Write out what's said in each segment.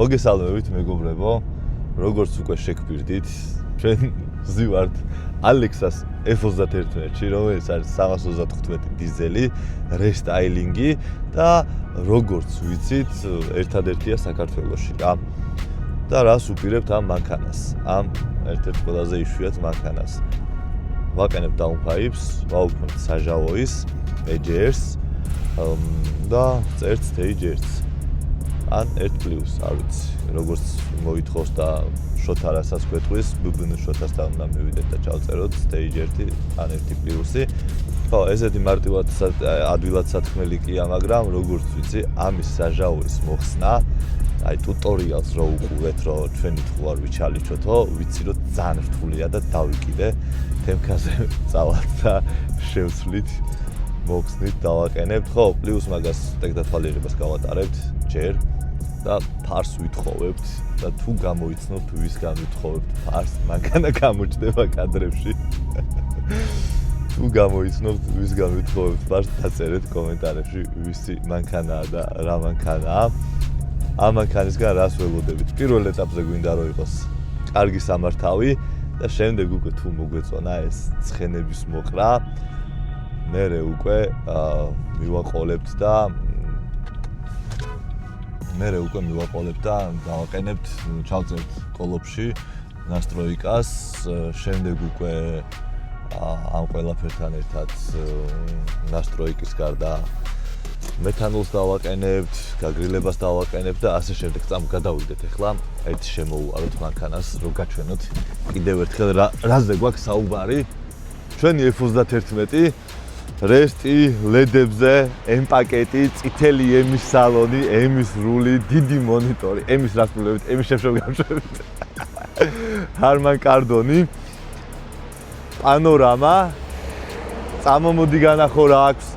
მოგესალმებით მეგობრებო, როგორც უკვე შეგბირდით, ჩვენ ვზივართ ალექსას F31-ში, რომელიც არის 335 დიზელი, რესტაილინგი და როგორც ვიცით, ერთადერთია საქართველოში რა. და რას უპირებთ ამ მანქანას, ამ ერთ-ერთ ყველაზე იშვიათ მანქანას. ვაყენებ downpipes, ვაუქმებ საჟავოის, EGR-ს და წერთ stage-ს. ან 1+, არ ვიცი, როგორც მოითხოვს და შოთა რასაც გვეტყვის, ბუბნ შოთასთან უნდა მივიდეთ და ჩავწეროთ stage 1 ან 1+. ხო, ესეთი მარტივად ადვილად სათქმელი კია, მაგრამ როგორც ვიცი, ამის საჟავოის მოხსნა, აი ტუტორიალს რო უყურეთ, რომ ჩვენი თხო არ ვიჩალიჩოთო, ვიცი რომ ძალიან რთულია და დავიკიდე თემქაზე წავალთ და შევცვლით, მოხსნით, დავაყენებთ. ხო, პლუს მაგას ტექნოლოგიას გავატარებთ ჯერ და ფარს ვითხოვებთ და თუ გამოიცნობთ ვისგან ვითხოვებთ ფარს, მანქანა გამოჩნდება კადრებში. თუ გამოიცნობთ ვისგან ვითხოვებთ ფარს, დაწერეთ კომენტარებში ვისი მანქანაა და რა მანქანაა. ამ მანქანისგან რას ველოდებით? პირველ ეტაპზე გვინდა რომ იყოს კარგი სამართავი და შემდეგ უკვე თუ მოგვეწონა ეს ცხენების მოყრა, მერე უკვე მივაყოლებთ და დავაყენებთ, ჩავწერთ კოლოფში ნასტროიკას, შემდეგ უკვე ამ ყველაფერთან ერთად ნასტროიკის გარდა მეთანოლს დავაყენებთ, გაგრილებას დავაყენებთ და ასე შემდეგ. გადავიდეთ ახლა ერთ შემოუვაროთ მანქანას, რომ გაჩვენოთ კიდევ ერთხელ რაზე გვაქვს საუბარი. ჩვენი F31 რესტი, ლედებზე, M-პაკეტი, წითელი M-ის სალონი, M-ის რული, დიდი მონიტორი, M-ის რასრულებით, M-ის შევშევ-გამშვებით. ჰარმან კარდონი, პანორამა, წამომოდი განახო რა აქვს.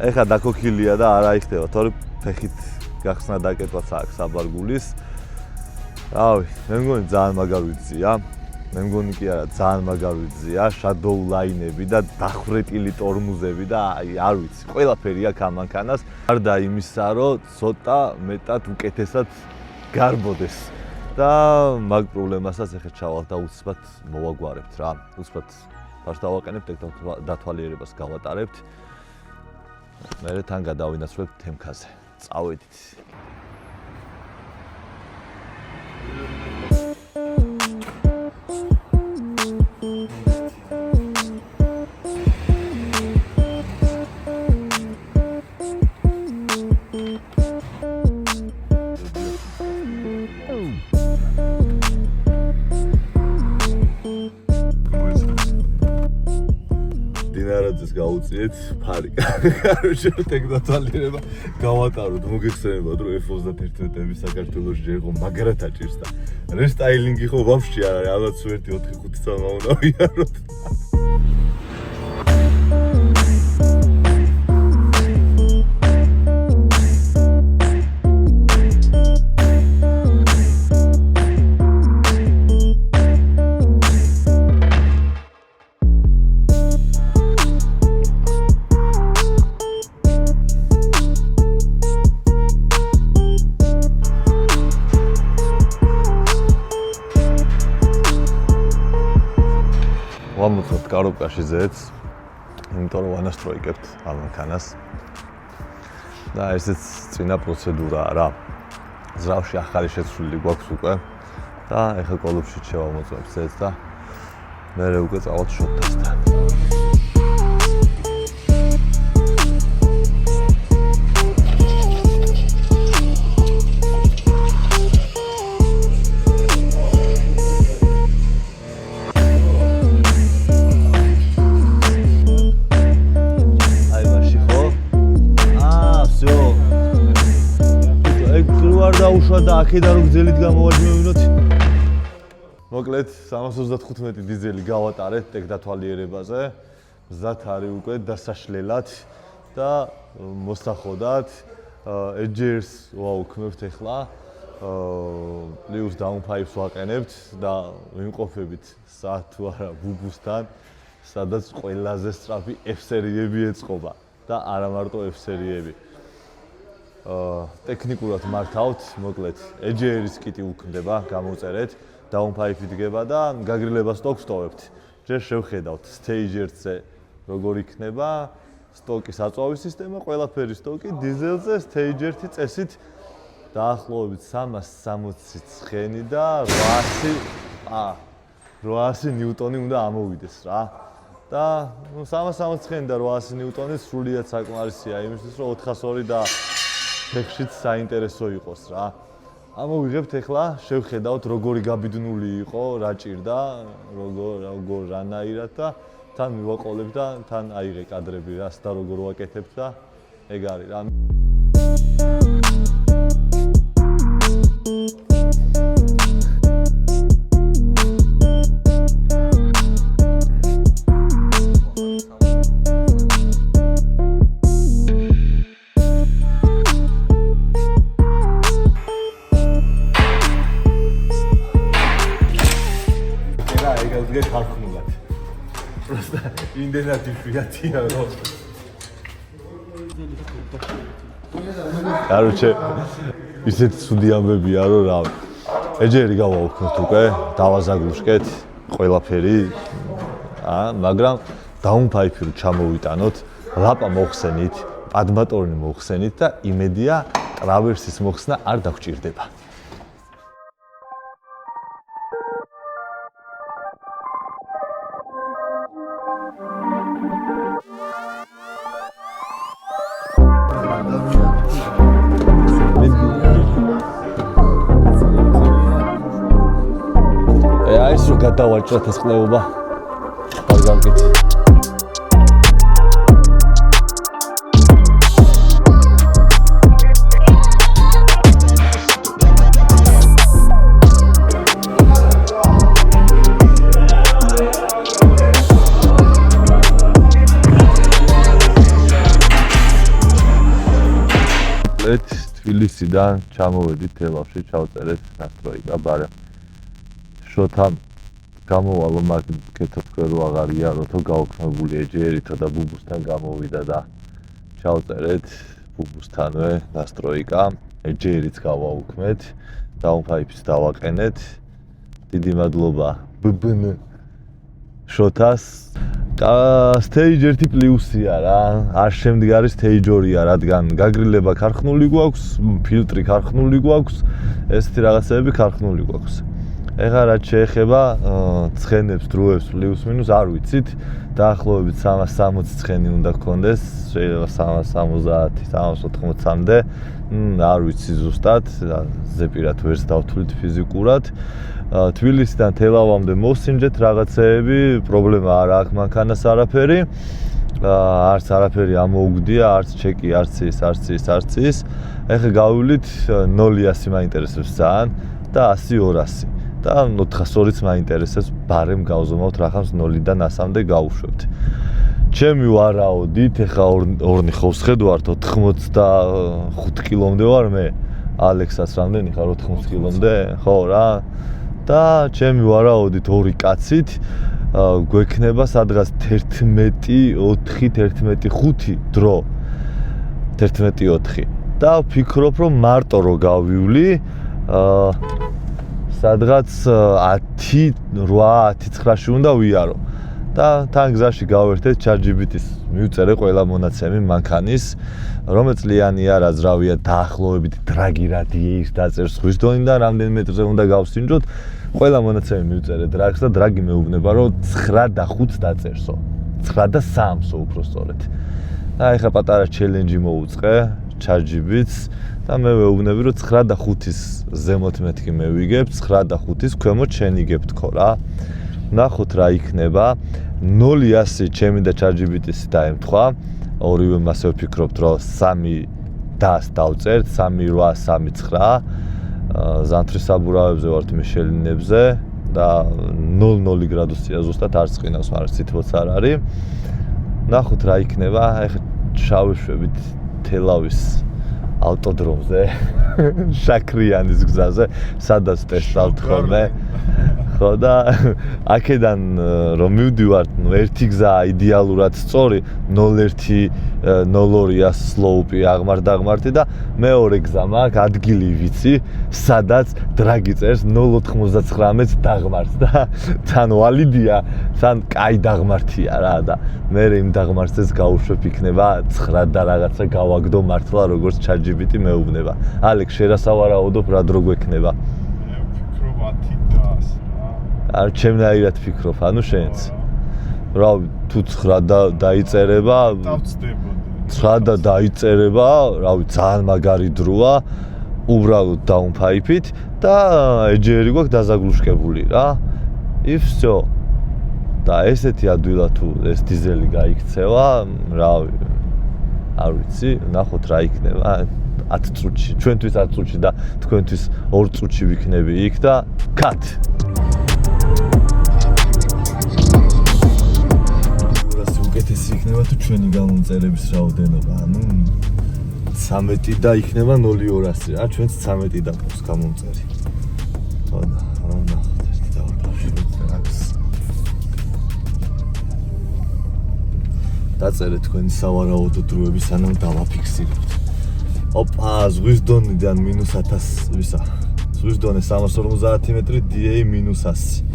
ეხა დაკოქილია და არ აიხდება, თორე ფეხით გახსნა დაკეთვაც აქვს საბარგულის. რავი, მე მგონი ძალიან მაგარ ვიძია. მე მგონი კი არა, ძალიან მაგარ ვიძია, shadow line-ები და დახვრეტილი ტორმუზები და აი არ ვიცი, ყველაფერი აქვს ამ მანქანას. გარდა იმისა, რომ ცოტა მეტად უკეთესად გარბოდეს. და მაგ პრობლემასაც ეხლა ჩავალთ და უცბად მოვაგვარებთ რა. უცბად ფარს დავაყენებთ, დათვალიერებას გავატარებთ. მერე თან გადავინაცვლებთ თემქაზე. წავედით. დინარაძეს გაუწიეთ ფარი. კაროჩე ტექნოლოგიება გავატაროთ, მოგეხსენებათ რომ F31-ები საქართველოში ჯერ იყო მაგრად აჭირს და რესტაილინგი ხო ვაფშე არ არის, ალბათ 1-4-5 წამმა უნდა ვიაროთ. ვამოწმოთ კარობკაში ზეც, იმიტომ რომ ვანასტროიკებთ ამ მანქანას. და ესეც წინა პროცედურაა რა. ზრავში ახალი შეცვლილი გვაქვს უკვე და ეხლა კოლოფში შევამოწმებთ ზეც და მერე უკვე წავალთ შოთასთან. უშვა და აქედან რომ გძელით გამოვაჯმევინოთ. მოკლედ 335 დიზელი გავატარეთ ტექნათვალიერებაზე. მზად არის უკვე დასაშლელად და მოსახოდად. EGR-ს ვაუქმებთ ახლა. პლუს downpipes ვაყენებთ და ვიმყოფებით საათ თუ არა ბუბუსთან. სადაც ყველაზე სწრაფი F-სერიები ეწყობა და არა მარტო F-სერიები. ტექნიკურად მართავთ, მოკლედ, EGR-ის კიტი უქმდება, გამოწერეთ, downpipe-ი დგება და გაგრილებას სტოკს ტოვებთ. ჯერ შევხედავთ stage-ზე როგორ იქნება სტოკის აწვავის სისტემა, ყველაფერი სტოკი დიზელზე stage-1 წესით დაახლოებით 360 ცხენი და 800 ნიუტონი უნდა ამოვიდეს რა. და 360 ცხენი და 800 ნიუტონი სრულიად საკმარისია იმისთვის, რომ 402 და ფეხშიც საინტერესო იყოს რა. ამოვიღებთ ახლა, შევხედავთ როგორი გაბიდნული იყო, რა ჭირდა, როგორ რანაირად და თან მივაყოლებთ და თან აიღე კადრები რას და როგორ ვაკეთებთ და ეგ არის რა. იმდენად იშვიათია რომ კაროჩე ისეთ ცუდი ამბებია რომ რა ეჯერი გავაუქმოთ უკვე დავაზაგრუშკეთ ყველაფერი მაგრამ downpipe-ი რო ჩამოვიტანოთ ლაპა მოხსენით პადმატორნი მოხსენით და იმედია ტრავერსის მოხსნა არ დაგჭირდება. გადავაჭრათ ეს ყლეობა არ გამკეთ თბილისიდან ჩამოვედით თელავში ჩავწერეთ ნასტროიკა ბარა შოთა გამოვალო მაგ კეთო რო აღარია როთო გაუქმებული EGR-ით და ბუბუსთან გამოვიდა და ჩავწერეთ ბუბუსთანვე ნასტროიკა EGR-ით გავაუქმეთ downpipe-ს დავაყენეთ დიდი მადლობა BBN შოთას stage 1 პლუსია რა არ შემდგარი stage 2-ია რადგან გაგრილება ქარხნული გვაქვს ფილტრი ქარხნული გვაქვს ესეთი რაღაცები ქარხნული გვაქვს ეხლა რაც შეეხება ცხენებს, დროებს, პლუს მინუს არ ვიცით. დაახლოებით 360 ცხენი უნდა გქონდეს, შეიძლება 370, 380-მდე. არ ვიცი ზუსტად, ზეპირად ვერც დავთვლით ფიზიკურად. თბილისიდან თელავამდე მოსინჯეთ რაღაცეები, პრობლემა არ აქვს მანქანას არაფერი. არც არაფერი ამოუგდია, არც ჩეკი, არც ის. ეხლა გავივლით 0-100 მაინტერესებს ძალიან და 100-200. და 402-ც მაინტერესებს ბარემ გავზომავთ რახანს 0-დან 100-მდე გავუშვებთ. ჩემი ვარაოდით, ეხა ორნიხოვს ხედავთ 85 კილომდე ვარ მე. ალექსას რამდენი ხარ 80 კილომდე? ხო რა. და ჩემი ვარაოდით ორი კაცით გვექნება სადღაც 11-4-11-5 დრო. 11-4. და ვფიქრობ რომ მარტო რო გავივლი სადღაც 10-8-10-9-ში უნდა ვიარო. და თან გზაში გავერთეთ ChatGPT-ს მივწერე ყველა მონაცემი მანქანის, რომელ წლიანია, რა ძრავია, დაახლოებით დრაგი რადიეის დაწერს ხვის დონიდან, რამდენ მეტრზე უნდა გავსინჯოთ. ყველა მონაცემი მივწერე დრაგს და დრაგი მეუბნება, რომ 9 და 5-ს დაწერსო. 9 და 3-სო უფრო სწორედ. და ეხლა პატარა ჩელენჯი მოუწყე ChatGPT-ს. და მე ვეუბნები რომ 9 და 5-ის ზემოთ მეთქი მევიგებ, 9 და 5-ის ქვემოთ შენიგებ თქო რა. ნახოთ რა იქნება. 0-100 ჩემი და ChatGPT-ს დაემთხვა. ორივე მასე ვფიქრობთ რომ 3 დას დავწერთ, 3-8, 3-9. ზამთრის საბურავებზე ვართ მიშელინებზე და 0 გრადუსია ზუსტად არც ყინავს, მაგრამ სითბოც არ არის. ნახოთ რა იქნება. ეხლა შავიშვებით თელავის ავტოდრომზე, შაქრიანის გზაზე, სადაც ტესტავთ ხოლმე. ხო და აქედან რომ მივდივართ, ერთი გზა იდეალურად სწორი 0-1-0-2-ია სლოუპი აღმართ-აღმართი და მეორე გზა მაქვს ადგილი ვიცი, სადაც დრაგი წერს 0.99-ს დაღმართს და თან ვალიდია, თან კაი დაღმართია რა და მე იმ დაღმართს გავუშვებ იქნება 9 და რაღაცა გავაგდო მართლა როგორც ChatGPT მეუბნება. ალექს შენ რა სავარაუდობ რა დრო გვექნება? არ ჩემნაირად ფიქრობ, ანუ შენც. რა თუ 9 დაიწერება, 9 და დაიწერება, რავი, ძალიან მაგარი დროა, უბრალოდ დაუნფაიფით და ეჯერი გვაქვს დაზაგლუშკებული რა. იფსო. და ესეთი ადვილად თუ ეს დიზელი გაიქცევა, რავი, არ ვიცი, ნახოთ რა იქნება 10 წუთში, ჩვენთვის 10 წუთში და თქვენთვის 2 წუთში ვიქნები იქ და cut. უკეთესი იქნება თუ ჩვენი გამომწერების რაოდენობა, ანუ 13 და იქნება 0-200 რა, ჩვენც 13 და პლუს გამომწერი. ხო და ნახოთ ერთი დავაკავშიროთ რაკს. დაწერეთ თქვენი სავარაუდო დროები სანამ დავაფიქსირებთ. ოპა, ზღვის დონიდან -1000 ვისა. ზღვის დონე 350 მეტრი, DA -100.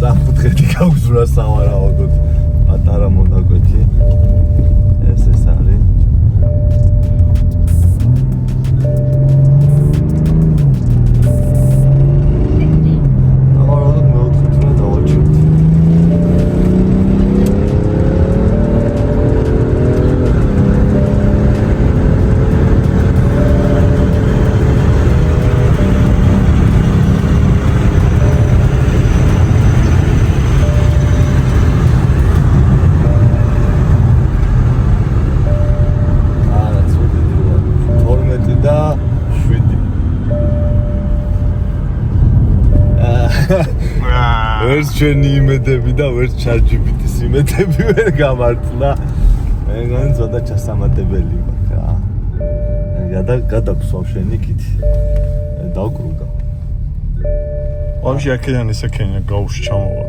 საფუთხეთი გაუგზურა სავარაუდოდ პატარა მონაკვეთი ეს არის სავარაუდოდ მეოთხე დავაჭიროთ ვერც ჩვენი იმედები და ვერც ChatGPT-ის იმედები ვერ გამართლა. ეგან ზოდა ჩასამატებელი მაქვს რა. გადაგსვავ შენ იქით. დავკრუგა. ვაფშე აქედან ესაკენა გაუში ჩამოვა.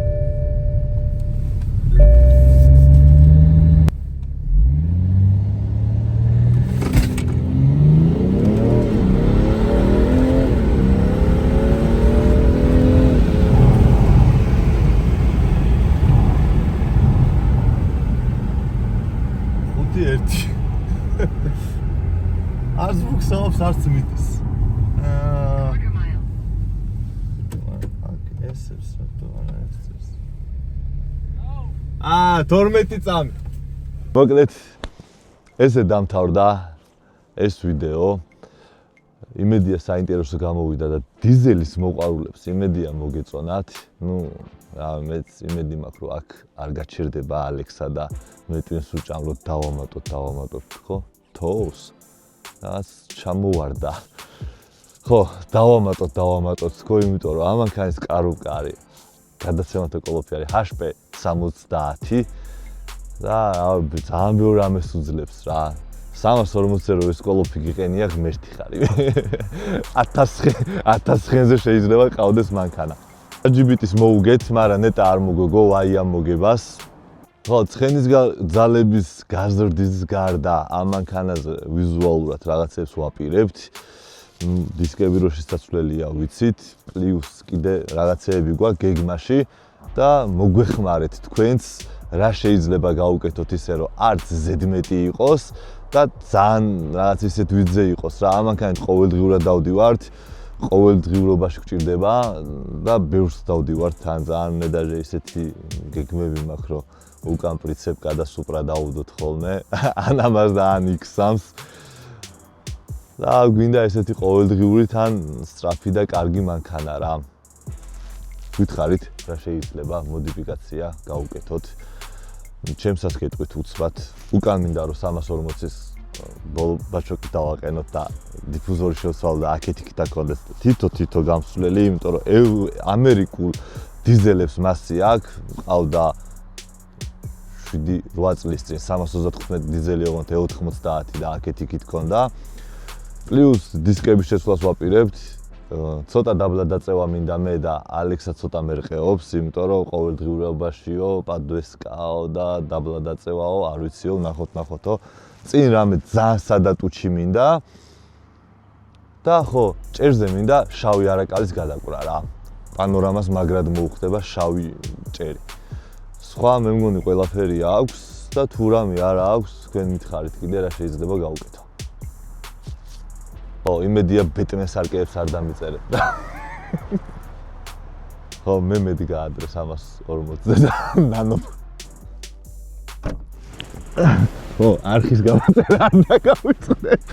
არც ვუხსოვს, არც მიდის. ესეც რატო არ ესეც. 12 წამი. მოკლედ ესე დამთავრდა ეს ვიდეო. იმედია საინტერესო გამოვიდა და დიზელის მოყვარულებს იმედია მოგეწონათ. რა მეც იმედი მაქვს რომ აქ არ გაჩერდება ალექსა და მე twins უჭამროთ დავამატოთ ხო? თოუს რაც ჩამოვარდა. ხო, დავამატოთ ხო, იმიტომ რომ ამანქანის კარუკარი გადაცემათა კოლოფი არის HP 70 და ძალიან ბევრი რამეს უძლებს რა. 340-ზე ეს კოლოფი გიყენია ღმერთი ხარი. 1000-ზე შეიძლება ყავდეს მანქანა. ChatGPT-ს მოუგეთ, მაგრამ ნეტა არ მოგოგო, ვაია მოგებას. ხო, ცხენის ძალების გაზრდის გარდა ამ მანქანაზე ვიზუალურად რაღაცებს ვაპირებთ. დისკები რო შესაძლებელია ვიცით, პლუს კიდე რაღაცეები გვაქვს გეგმაში და მოგვეხმარეთ თქვენც რა შეიძლება გაუკეთოთ ისე რომ არც ზედმეტი იყოს და ძალიან რაღაც ისეთ ვიძე იყოს რა. ამ მანქანით ყოველდღიურად დავდივართ, ყოველდღიურობაში გჭირდება და ბევრს დავდივართ თან ძალიან მედაჟე ისეთი გეგმები მაქვს რომ უკან პრიცეპკა და სუპრა დავუდოთ ხოლმე ან ამას და ან იქ-3-ს და გვინდა ესეთი ყოველდღიური თან სწრაფი და კარგი მანქანა რა გითხარით რა შეიძლება მოდიფიკაცია გავუკეთოთ ჩემსაც გეტყვით უცბად უკან მინდა რომ 340-ის ბოლო ბაჩოკი დავაყენოთ და დიფუზორი შევსვალო და აქეთ-იქით აქონდეს თითო გამსვლელი, იმიტომ რომ ამერიკულ დიზელებს მასი აქვს, ყავდა 7-8 წლის წინ 335 დიზელი ოღონდ 90 და აქეთ-იქით ქონდა. პლუს დისკების შეცვლას ვაპირებთ. ცოტა დაბლა დაწევა მინდა მე და ალექსა ცოტა მერყეობს, იმიტომ რომ ყოველდღიურობაშიო პადვესკაო და დაბლა დაწევაო, არ ვიციო, ნახოთ. წინ რამე ძალიან სადატუჩი მინდა და ხო, ჭერზე მინდა შავი არაკალის გადაკვრა რა. პანორამას მაგრად მოუხდება შავი ჭერი. სხვა მე მგონი ყველაფერი აქვს და თუ რამე არ აქვს, თქვენ მითხარით კიდე რა შეიძლება გავუკეთო. ო, იმედია ბეტმენს არკეებს არ დამიწერეთ და ხო, მე მედი გაადრე 340-ზე და ნანო ხო, არხის გამოწერა არ დაგავიწყდეთ.